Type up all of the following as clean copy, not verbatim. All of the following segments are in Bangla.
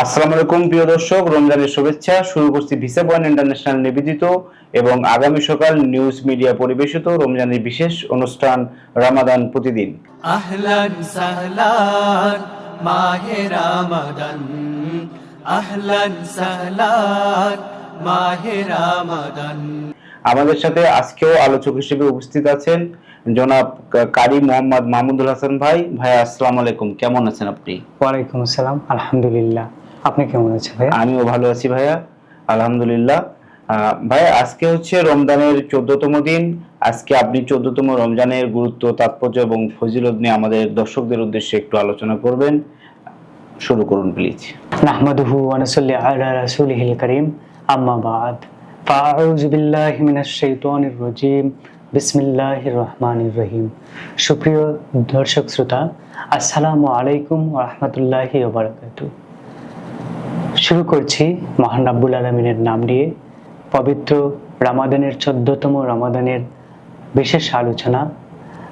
আসসালামু আলাইকুম প্রিয় দর্শক, রমজানের শুভেচ্ছা। শুরু করছি ভিসা পয়েন্ট ইন্টারন্যাশনাল নিবেদিত এবং আগামী সকাল নিউজ মিডিয়া পরিবেশিত রমজানের বিশেষ অনুষ্ঠান রামাদান প্রতিদিন। আহলান সাহলান মাহে রামাদান, আহলান সাহলান মাহে রামাদান। আমাদের সাথে আজকেও আলোচক হিসেবে উপস্থিত আছেন জনাব কারি মোহাম্মদ মাহমুদুল হাসান ভাই। আসসালামু আলাইকুম, কেমন আছেন আপনি? ওয়ালাইকুম আসসালাম, আলহামদুলিল্লাহ। আপনি কেমন আছেন ভাইয়া? আমিও ভালো আছি ভাইয়া, আলহামদুলিল্লাহ। ভাইয়া, আজকে হচ্ছে রমজানের 14তম দিন। আজকে আপনি 14তম রমজানের গুরুত্ব, তাৎপর্য এবং ফজিলত নিয়ে আমাদের দর্শকদের উদ্দেশ্যে একটু আলোচনা করবেন। শুরু করুন প্লিজ। নাহমাদুহু ওয়া নুসাল্লি আলা রাসূলিহিল কারীম, আম্মা বা'দ। ফাআউযু বিল্লাহি মিনাশ শাইতানির রাজীম। বিসমিল্লাহির রহমানির রহিম। সুপ্রিয় দর্শক শ্রোতা, আসসালামু আলাইকুম ওয়া রাহমাতুল্লাহি ওয়া বারাকাতুহু। শুরু করছি মহান রাব্বুল আলামিনের নাম দিয়ে পবিত্র রামাদানের 14তম রামাদানের বিশেষ আলোচনা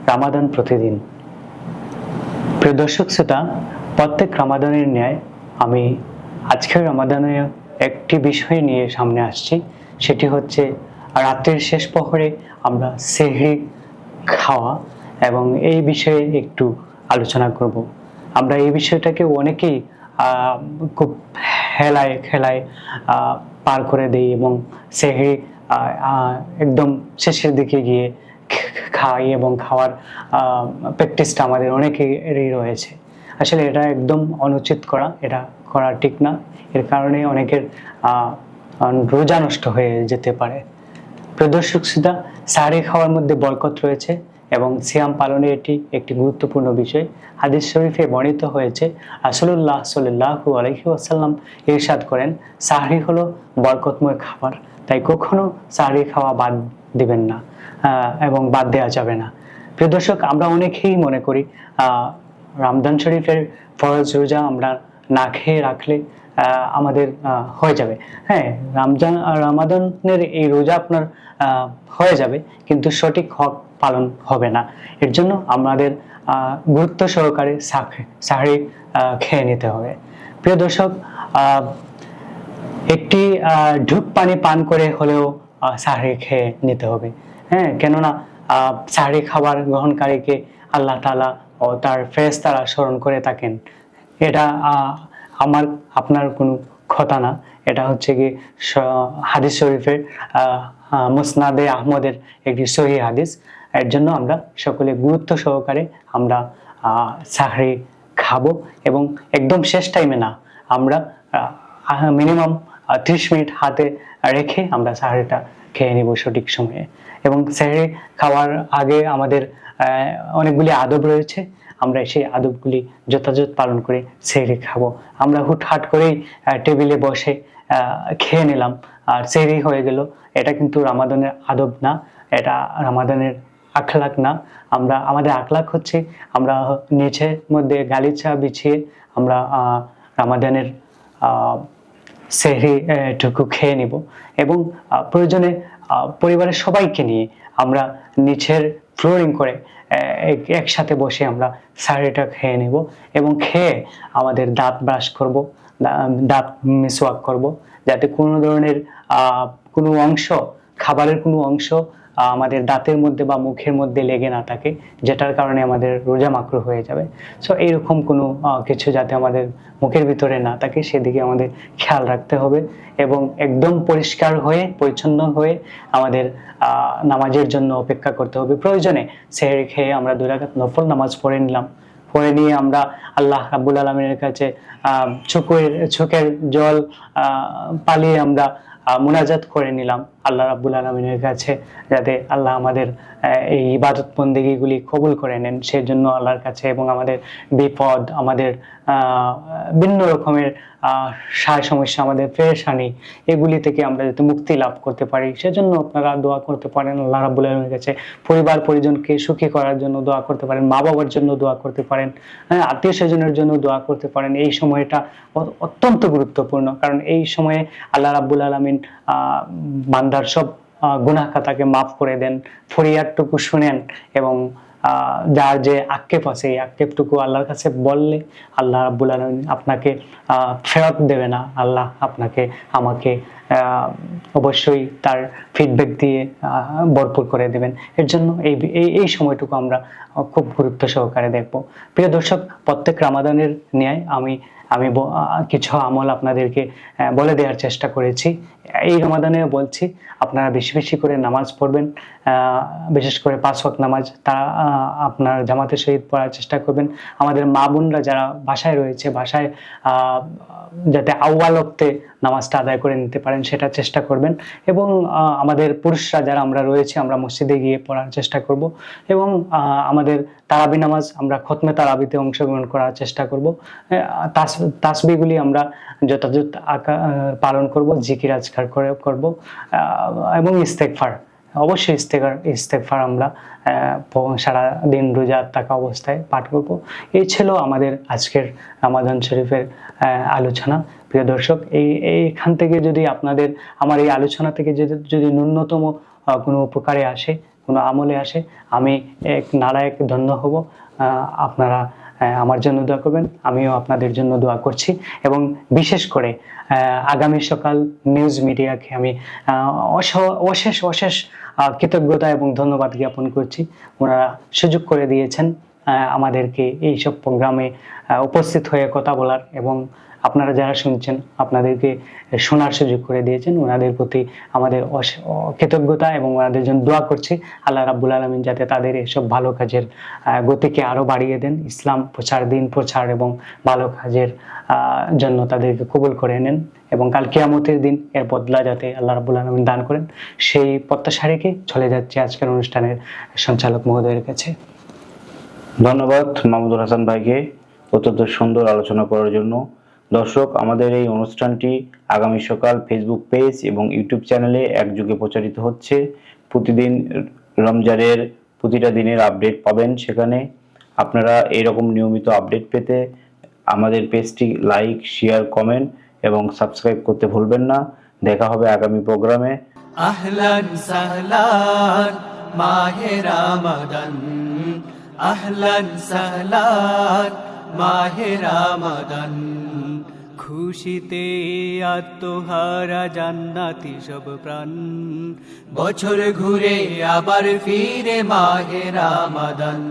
রামাদান প্রতিদিন। প্রিয় দর্শক শ্রোতা, প্রত্যেক রামাদানের ন্যায় আমি আজকের রামাদানে একটি বিষয় নিয়ে সামনে আসছি। সেটি হচ্ছে রাতের শেষ প্রহরে আমরা সেহরি খাওয়া, এবং এই বিষয়ে একটু আলোচনা করব। আমরা এই বিষয়টাকে অনেকেই খুব খেলায় পার করে দেই এবং সেহরি একদম শেষের দিকে গিয়ে খাই এবং খাওয়ার প্র্যাকটিসটা আমাদের অনেকেরই রয়েছে। আসলে এটা একদম অনুচিত করা, এটা করা ঠিক না। এর কারণে অনেকের রোজা নষ্ট হয়ে যেতে পারে। প্রদর্শক শ্রোতা, সাহরি খাওয়ার মধ্যে বরকত রয়েছে এবং সিয়াম পালনে এটি একটি গুরুত্বপূর্ণ বিষয়। হাদিস শরীফে বর্ণিত হয়েছে, রাসূলুল্লাহ সাল্লাল্লাহু আলাইহি ওয়াসাল্লাম ইরশাদ করেন, সাহরি হলো বরকতময় খাবার, তাই কখনো সাহরি খাওয়া বাদ দিবেন না এবং বাদ দেওয়া যাবে না। প্রিয় দর্শক, আমরা অনেকেই মনে করি রমজান শরীফের ফরজ রোজা আমরা না খেয়ে রাখলে আমাদের হয়ে যাবে। হ্যাঁ, রামাদানের এই রোজা আপনার হয়ে যাবে, কিন্তু সঠিক হক পালন হবে না। এর জন্য আমাদের গুরুত্ব সহকারে সাহরি খেয়ে নিতে হবে। প্রিয় দর্শক, একটি ঢুক পানি পান করে হলেও সাহরি খেয়ে নিতে হবে। হ্যাঁ, কেননা সাহরি খাবার গ্রহণকারীকে আল্লাহ তাআলা ও তার ফেরেশতারা স্মরণ করে থাকেন। এটা আপনার কোনো কথা না, এটা হচ্ছে কি হাদিস শরীফের মুসনাদে আহমদের একটি সহিহ হাদিস। এর জন্য আমরা সকলে গুরুত্ব সহকারে আমরা সাহরি খাবো এবং একদম শেষ টাইমে না, আমরা মিনিমাম 30 মিনিট হাতে রেখে আমরা সাহরিটা খেয়ে নিব সঠিক সময়ে। এবং সাহরি খাওয়ার আগে আমাদের অনেকগুলি আদব রয়েছে, আমরা সেই আদবগুলি যথাযথ পালন করে সেহরি খাবো। আমরা হুটহাট করেই টেবিলে বসে খেয়ে নিলাম আর সেহরি হয়ে গেল, এটা কিন্তু রামাদানের আদব না, এটা রামাদানের আখলাক না। আমাদের আখলাক হচ্ছে আমরা নিচের মধ্যে গালিচা বিছিয়ে আমরা রামাদানের সেহরি টুকু খেয়ে নিব এবং প্রয়োজনে পরিবারের সবাইকে নিয়ে আমরা নিচের ফ্লোরিং করে একসাথে বসে আমরা সাহরিটা খেয়ে নেব এবং খেয়ে আমাদের দাঁত ব্রাশ করব, দাঁত মিসওয়াক করব, যাতে কোনো ধরনের কোনো অংশ, খাবারের কোনো অংশ আমাদের দাঁতের মধ্যে বা মুখের মধ্যে লেগে না থাকে, যেটার কারণে আমাদের রোজা মাকরুহ হয়ে যাবে। সো এইরকম কোনো কিছু যাতে আমাদের মুখের ভিতরে না থাকে সেদিকে আমাদের খেয়াল রাখতে হবে এবং একদম পরিষ্কার হয়ে পরিচ্ছন্ন হয়ে আমাদের নামাজের জন্য অপেক্ষা করতে হবে। প্রয়োজনে সেহরি খেয়ে আমরা 2 রাকাত নফল নামাজ পড়ে নিলাম, পড়ে নিয়ে আমরা আল্লাহ রাব্বুল আলামিনের কাছে চোখের জল পালিয়ে আমরা মুনাজাত করে নিলাম আল্লাহ রাব্বুল আলামিনের কাছে, যাতে আল্লাহ আমাদের এই ইবাদত বন্দেগীগুলি কবুল করে নেন। সেজন্য আল্লাহর কাছে এবং আমাদের বিপদ, আমাদের ভিন্ন রকমের সমস্যা, আমাদের পেরেশানি, এগুলি থেকে আমরা যাতে মুক্তি লাভ করতে পারি সেজন্য আপনারা দোয়া করতে পারেন আল্লাহ রাব্বুল আলামিনের কাছে। পরিবার পরিজনকে সুখী করার জন্য দোয়া করতে পারেন, মা বাবার জন্য দোয়া করতে পারেন, আত্মীয় স্বজনের জন্য দোয়া করতে পারেন। এই সময়টা অত্যন্ত গুরুত্বপূর্ণ, কারণ এই সময়ে আল্লাহ রাব্বুল আলামিন বান্দার সব গুনাহ খাতাকে মাফ করে দেন, ফরিয়াদটুকু শুনেন এবং যার যে আক্ষেপ আছে এই আক্ষেপটুকু আল্লাহর কাছে বললে আল্লাহ রাব্বুল আলামিন আপনাকে ফেরত দেবে না। আল্লাহ আপনাকে আমাকে অবশ্যই তার ফিডব্যাক দিয়ে ভরপুর করে দেবেন। এর জন্য এই সময়টুকু আমরা খুব গুরুত্ব সহকারে দেখব। প্রিয় দর্শক, প্রত্যেক রামাদানের ন্যায় আমি কিছু আমল আপনাদেরকে বলে দেওয়ার চেষ্টা করেছি। এই রমাদানেও বলছি, আপনারা বেশি বেশি করে নামাজ পড়বেন, বিশেষ করে 5 ওয়াক্ত নামাজ তারা আপনার জামাতের সহিত পড়ার চেষ্টা করবেন। আমাদের মা বোনরা যারা বাসায় রয়েছে, বাসায় যাতে আউয়াল ওয়াক্তে নামাজটা আদায় করে নিতে পারেন সেটা চেষ্টা করবেন। এবং আমাদের পুরুষরা যারা আমরা রয়েছে, আমরা মসজিদে গিয়ে পড়ার চেষ্টা করব। এবং আমাদের তারাবি নামাজ আমরা খতমে তারাবিতে অংশগ্রহণ করার চেষ্টা করব। তাসবিহগুলি আমরা যথাযথ পালন করব, জিকির আজকার করব এবং ইস্তেগফার, অবশ্যই ইস্তেগফার আমরা সারা দিন রোজা থাকা অবস্থায় পাঠ করব। এই ছিল আমাদের আজকের রমাদান শরীফের আলোচনা। প্রিয় দর্শক, এইখান থেকে যদি আপনাদের আমার এই আলোচনা থেকে যদি ন্যূনতম কোনো উপকারে আসে, কোনো আমলে আসে, আমি এক নারায়ক ধন্য হব। আপনারা আমার জন্য দোয়া করবেন, আমিও আপনাদের জন্য দোয়া করছি। এবং বিশেষ করে আগামী সকাল নিউজ মিডিয়াকে আমি অশেষ কৃতজ্ঞতা এবং ধন্যবাদ জ্ঞাপন করছি। ওনারা সুযোগ করে দিয়েছেন আমাদেরকে এইসব প্রোগ্রামে উপস্থিত হয়ে কথা বলার, এবং আপনারা যারা শুনছেন আপনাদেরকে শোনার সুযোগ করে দিয়েছেন। ওনাদের প্রতি আমাদের কৃতজ্ঞতা এবং ওনাদের জন্য দোয়া করছি। আল্লাহ রাব্বুল আলামিন যাতে তাদের এসব ভালো কাজের গতিকে আরো বাড়িয়ে দেন, ইসলাম দিন প্রচার এবং ভালো কাজের জন্য তাদেরকে কবুল করে নেন, এবং কাল কিয়ামতের দিন এর বদলা যাতে আল্লাহ রাব্বুল আলামিন দান করেন, সেই প্রত্যাশা রেখে চলে যাচ্ছে আজকের অনুষ্ঠানের সঞ্চালক মহোদয়ের কাছে। ধন্যবাদ মাহমুদুল হাসান ভাইকে অত্যন্ত সুন্দর আলোচনা করার জন্য। দর্শক, আমাদের এই অনুষ্ঠানটি আগামী সকাল ফেসবুক পেজ এবং ইউটিউব চ্যানেলে একযোগে প্রচারিত হচ্ছে। প্রতিদিন রমজানের প্রতিটা দিনের আপডেট পাবেন সেখানে। আপনারা এরকম নিয়মিত আপডেট পেতে আমাদের পেজটি লাইক, শেয়ার, কমেন্ট এবং সাবস্ক্রাইব করতে ভুলবেন না। দেখা হবে আগামী প্রোগ্রামে। আহলান সাহলান মাহে রমাদান, আহলান সাহলান মাহে রমাদান। খুশিতে আত্মহারা জান্নাতি সব প্রাণ, বছর ঘুরে আবার ফিরে মাহে রমাদান।